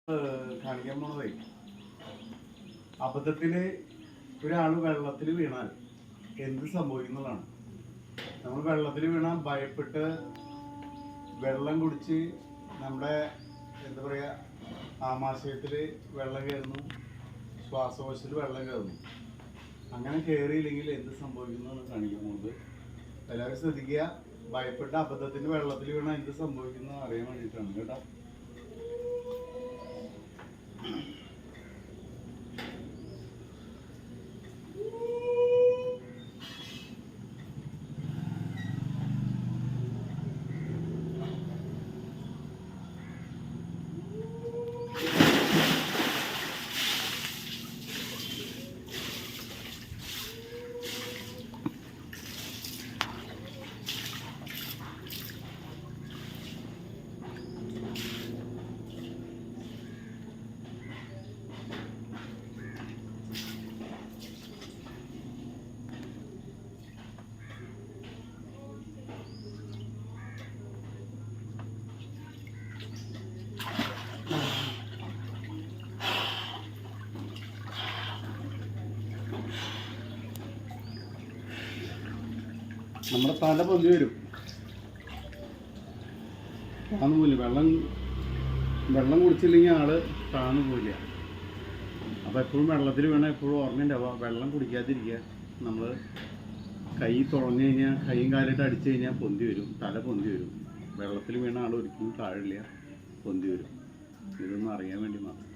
കാണിക്കാൻ പോണതേ അബദ്ധത്തിന് ഒരാൾ വെള്ളത്തിൽ വീണാൽ എന്ത് സംഭവിക്കുന്നതാണ്. നമ്മൾ വെള്ളത്തിൽ വീണാൽ ഭയപ്പെട്ട് വെള്ളം കുടിച്ച് നമ്മുടെ എന്താ പറയുക ആമാശയത്തിൽ വെള്ളം കയറുന്നു, ശ്വാസകോശത്തിൽ വെള്ളം കയറുന്നു. അങ്ങനെ കയറിയില്ലെങ്കിൽ എന്ത് സംഭവിക്കുന്നതാണ് കാണിക്കാൻ പോകുന്നത്. എല്ലാവരും ശ്രദ്ധിക്കുക. ഭയപ്പെട്ട് അബദ്ധത്തിന് വെള്ളത്തിൽ വീണാൽ എന്ത് സംഭവിക്കുന്നത് അറിയാൻ വേണ്ടിയിട്ടാണ് കേട്ടോ. നമ്മുടെ തല പൊന്തി വരും, താന്നു പോയില്ല. വെള്ളം കുടിച്ചില്ലെങ്കിൽ ആള് താന്നു പോയില്ല. അപ്പോൾ എപ്പോഴും വെള്ളത്തിൽ വീണാൽ എപ്പോഴും ഓർമ്മയുണ്ടാവുക വെള്ളം കുടിക്കാതിരിക്കുക. നമ്മൾ കൈ തുറന്നു കഴിഞ്ഞാൽ കൈയും കാലിട്ട് അടിച്ചു കഴിഞ്ഞാൽ പൊന്തി വരും, തല പൊന്തി വരും. വെള്ളത്തിൽ വീണ ആൾ ഒരിക്കലും താഴില്ല, പൊന്തി വരും. ഇതൊന്നും അറിയാൻ വേണ്ടി മാത്രം.